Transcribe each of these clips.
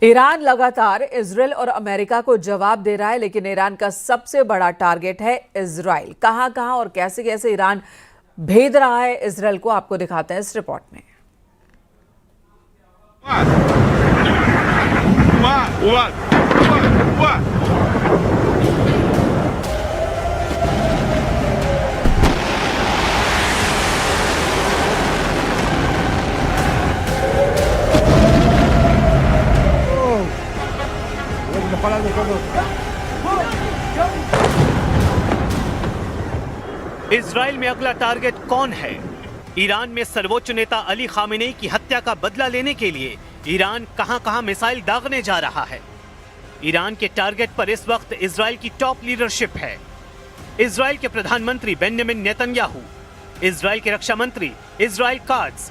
Iran लगातार Israel और America को जवाब दे रहा है, लेकिन ईरान का सबसे बड़ा टारगेट है इजराइल। कहां और कैसे कैसे ईरान भेद रहा है इजराइल को, आपको दिखाते हैं इस रिपोर्ट में। इजराइल में अगला टारगेट कौन है? ईरान में सर्वोच्च नेता अली खामेनेई की हत्या का बदला लेने के लिए ईरान कहां मिसाइल दागने जा रहा है। ईरान के टारगेट पर इस वक्त इजराइल की टॉप लीडरशिप है। इजराइल के प्रधानमंत्री बेंजामिन नेतन्याहू, इजराइल के रक्षा मंत्री इजराइल काट्ज,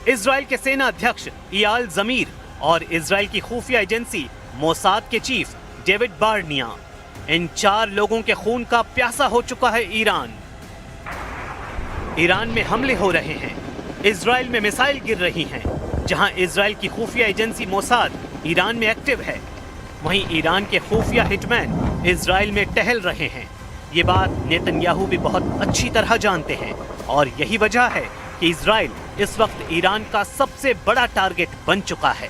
इजराइल के सेना अध्यक्ष इयाल जमीर और इजराइल की खुफिया एजेंसी मोसाद के चीफ डेविड बार्निया। इन 4 लोगों के खून का प्यासा हो चुका है ईरान। ईरान में हमले हो रहे हैं, इजराइल में मिसाइल गिर रही हैं। जहां इजराइल की खुफिया एजेंसी मोसाद ईरान में एक्टिव है, वहीं ईरान के खुफिया हिटमैन इजराइल में टहल रहे हैं। ये बात नेतन्याहू भी बहुत अच्छी तरह जानते हैं और यही वजह है कि इजराइल इस वक्त ईरान का सबसे बड़ा टारगेट बन चुका है।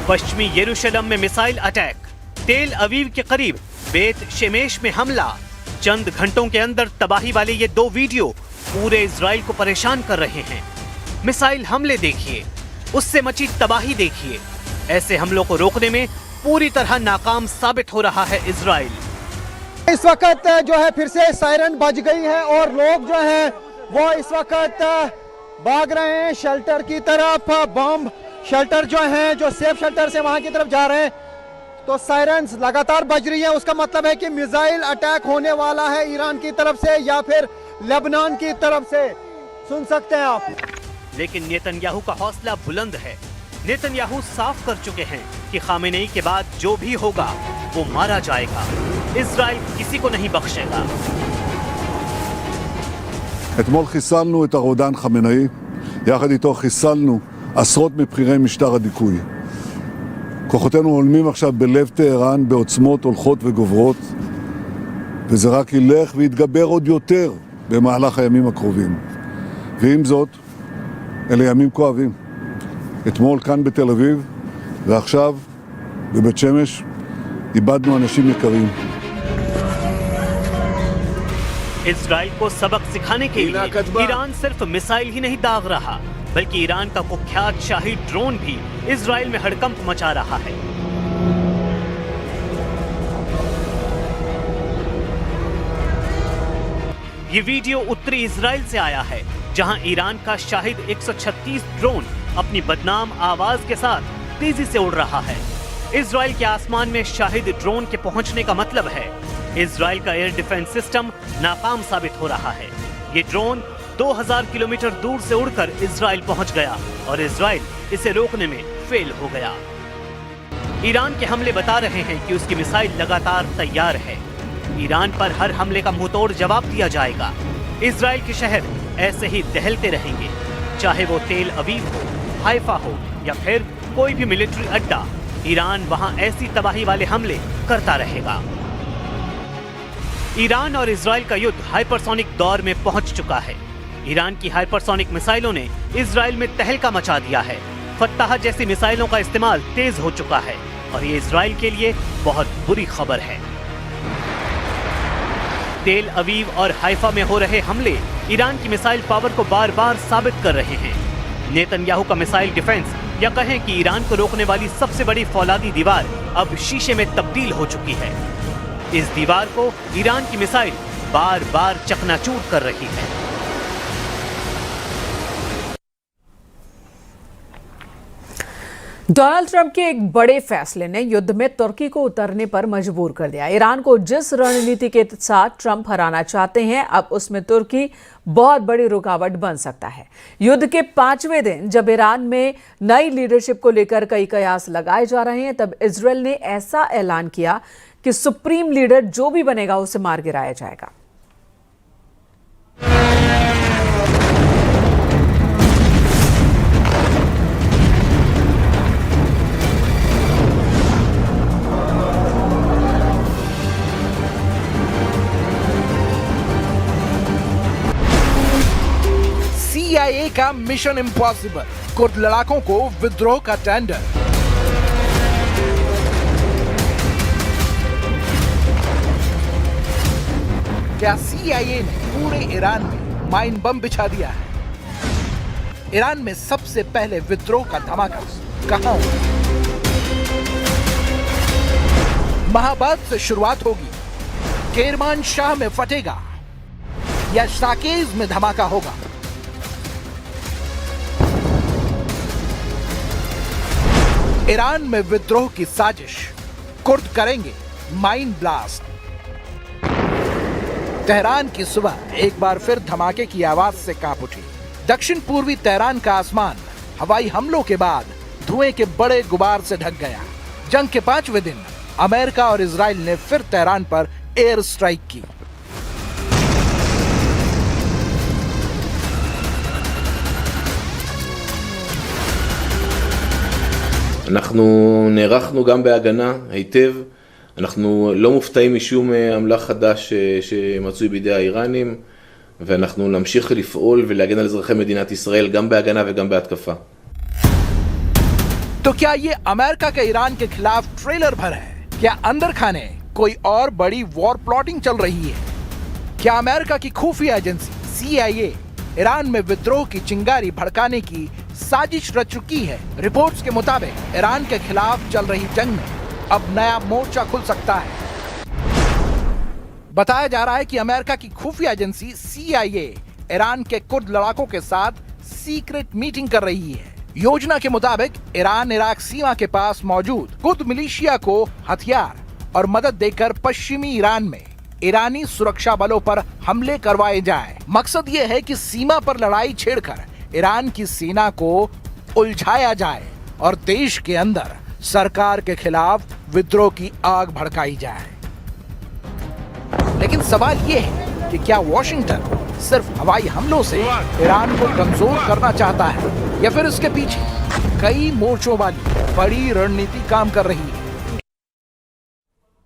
पश्चिमी यरूशलेम में मिसाइल अटैक, तेल अवीव के करीब बेत शेमेश में हमला। चंद घंटों के अंदर तबाही वाले ये 2 वीडियो पूरे इजराइल को परेशान कर रहे हैं। मिसाइल हमले देखिए, उससे मची तबाही देखिए। ऐसे हमलों को रोकने में पूरी तरह नाकाम साबित हो रहा है इजराइल। इस वक्त जो है फिर से सायरन बज गई है और लोग जो हैं वो इस वक्त भाग रहे हैं शेल्टर की तरफ। बम शेल्टर जो हैं, जो सेफ शेल्टर से वहां की तरफ जा रहे हैं, तो सायरन्स लगातार बज रही है। उसका मतलब है कि मिसाइल अटैक होने वाला है ईरान की तरफ से या फिर लेबनान की तरफ से। सुन सकते हैं आप। लेकिन नेतन्याहू का हौसला बुलंद है। नेतन्याहू साफ कर चुके हैं कि खामेनेई के बाद जो भी होगा वो मारा जाएगा। इजराइल किसी को नहीं बख्शेगा। אתמול חיסלנו את הרודן חמינאי, יחד איתו חיסלנו עשרות מבכירי משטר הדיכוי. כוחותינו הולמים עכשיו בלב טהרן בעוצמות הולכות וגוברות, וזה רק ילך ויתגבר עוד יותר במהלך הימים הקרובים. ועם זאת, אלה ימים כואבים. אתמול כאן בתל אביב, ועכשיו בבית שמש, איבדנו אנשים יקרים. इजराइल को सबक सिखाने के लिए ईरान सिर्फ मिसाइल ही नहीं दाग रहा, बल्कि ईरान का कुख्यात शाही ड्रोन भी इजराइल में हड़कंप मचा रहा है। ये वीडियो उत्तरी इजराइल से आया है, जहां ईरान का शाहिद 136 ड्रोन अपनी बदनाम आवाज के साथ तेजी से उड़ रहा है। इजराइल के आसमान में शाहिद ड्रोन के पहुंचने का मतलब है इजराइल का एयर डिफेंस सिस्टम नाकाम साबित हो रहा है। ये ड्रोन 2000 किलोमीटर दूर से उड़कर इजराइल पहुंच गया और इजराइल इसे रोकने में फेल हो गया। ईरान के हमले बता रहे हैं कि उसकी मिसाइल लगातार तैयार है। ईरान पर हर हमले का मुंहतोड़ जवाब दिया जाएगा। इजराइल के शहर ऐसे ही दहलते रहेंगे, चाहे वो तेल अवीव हो, हाइफा हो या फिर कोई भी मिलिट्री अड्डा। ईरान वहां ऐसी तबाही वाले हमले करता रहेगा। ईरान और इजराइल का युद्ध हाइपरसोनिक दौर में पहुंच चुका है। ईरान की हाइपरसोनिक मिसाइलों ने इजराइल में तहलका मचा दिया है। फत्ताह जैसी मिसाइलों का इस्तेमाल तेज हो चुका है और ये इजराइल के लिए बहुत बुरी खबर है। तेल अवीव और हाइफा में हो रहे हमले ईरान की मिसाइल पावर को बार बार साबित कर रहे हैं। नेतन्याहू का मिसाइल डिफेंस या कहें कि ईरान को रोकने वाली सबसे बड़ी फौलादी दीवार अब शीशे में तब्दील हो चुकी है। इस दीवार को ईरान की मिसाइल बार बार चकनाचूर कर रही है। डोनाल्ड ट्रंप के एक बड़े फैसले ने युद्ध में तुर्की को उतरने पर मजबूर कर दिया। ईरान को जिस रणनीति के साथ ट्रंप हराना चाहते हैं, अब उसमें तुर्की बहुत बड़ी रुकावट बन सकता है। युद्ध के 5वें दिन जब ईरान में नई लीडरशिप को लेकर कई कयास लगाए जा रहे हैं, तब इजराइल ने ऐसा ऐलान किया कि सुप्रीम लीडर जो भी बनेगा उसे मार गिराया जाएगा। CIA का मिशन इम्पॉसिबल, कुर्द लड़ाकों को विद्रोह का टेंडर। क्या CIA ने पूरे ईरान में माइन बम बिछा दिया है? ईरान में सबसे पहले विद्रोह का धमाका कहां हुआ? महाबाद से शुरुआत होगी, केरमान शाह में फटेगा या साकेज में धमाका होगा? ईरान में विद्रोह की साजिश, कुर्द करेंगे माइन ब्लास्ट। तेहरान की सुबह एक बार फिर धमाके की आवाज से कांप उठी। दक्षिण पूर्वी तेहरान का आसमान हवाई हमलों के बाद धुएं के बड़े गुबार से ढक गया। जंग के 5वें दिन अमेरिका और इजराइल ने फिर तेहरान पर एयर स्ट्राइक की। אנחנו נערכנו גם בהגנה היטב, אנחנו לא מופתעים משום אמל"ח חדש שמצוי בידי האיראנים, ואנחנו נמשיך לפעול ולהגן על אזרחי מדינת ישראל גם בהגנה וגם בהתקפה. तो क्या ये अमेरिका के ईरान के खिलाफ ट्रेलर भर है? क्या अंदर खाने कोई और बड़ी वॉर प्लॉटिंग चल रही है? क्या अमेरिका की खुफिया एजेंसी CIA ईरान में विद्रोह की चिंगारी भड़काने की साजिश रच चुकी है? रिपोर्ट्स के मुताबिक ईरान के खिलाफ चल रही जंग में अब नया मोर्चा खुल सकता है। बताया जा रहा है कि अमेरिका की खुफिया एजेंसी CIA ईरान के कुर्द लड़ाकों के साथ सीक्रेट मीटिंग कर रही है। योजना के मुताबिक ईरान इराक सीमा के पास मौजूद कुर्द मिलिशिया को हथियार और मदद देकर पश्चिमी ईरान में ईरानी सुरक्षा बलों पर हमले करवाए जाएं। मकसद ये है कि सीमा पर लड़ाई छेड़कर ईरान की सेना को उलझाया जाए और देश के अंदर सरकार के खिलाफ विद्रोह की आग भड़काई जाए। लेकिन सवाल ये है कि क्या वॉशिंगटन सिर्फ हवाई हमलों से ईरान को कमजोर करना चाहता है या फिर इसके पीछे कई मोर्चों वाली बड़ी रणनीति काम कर रही है?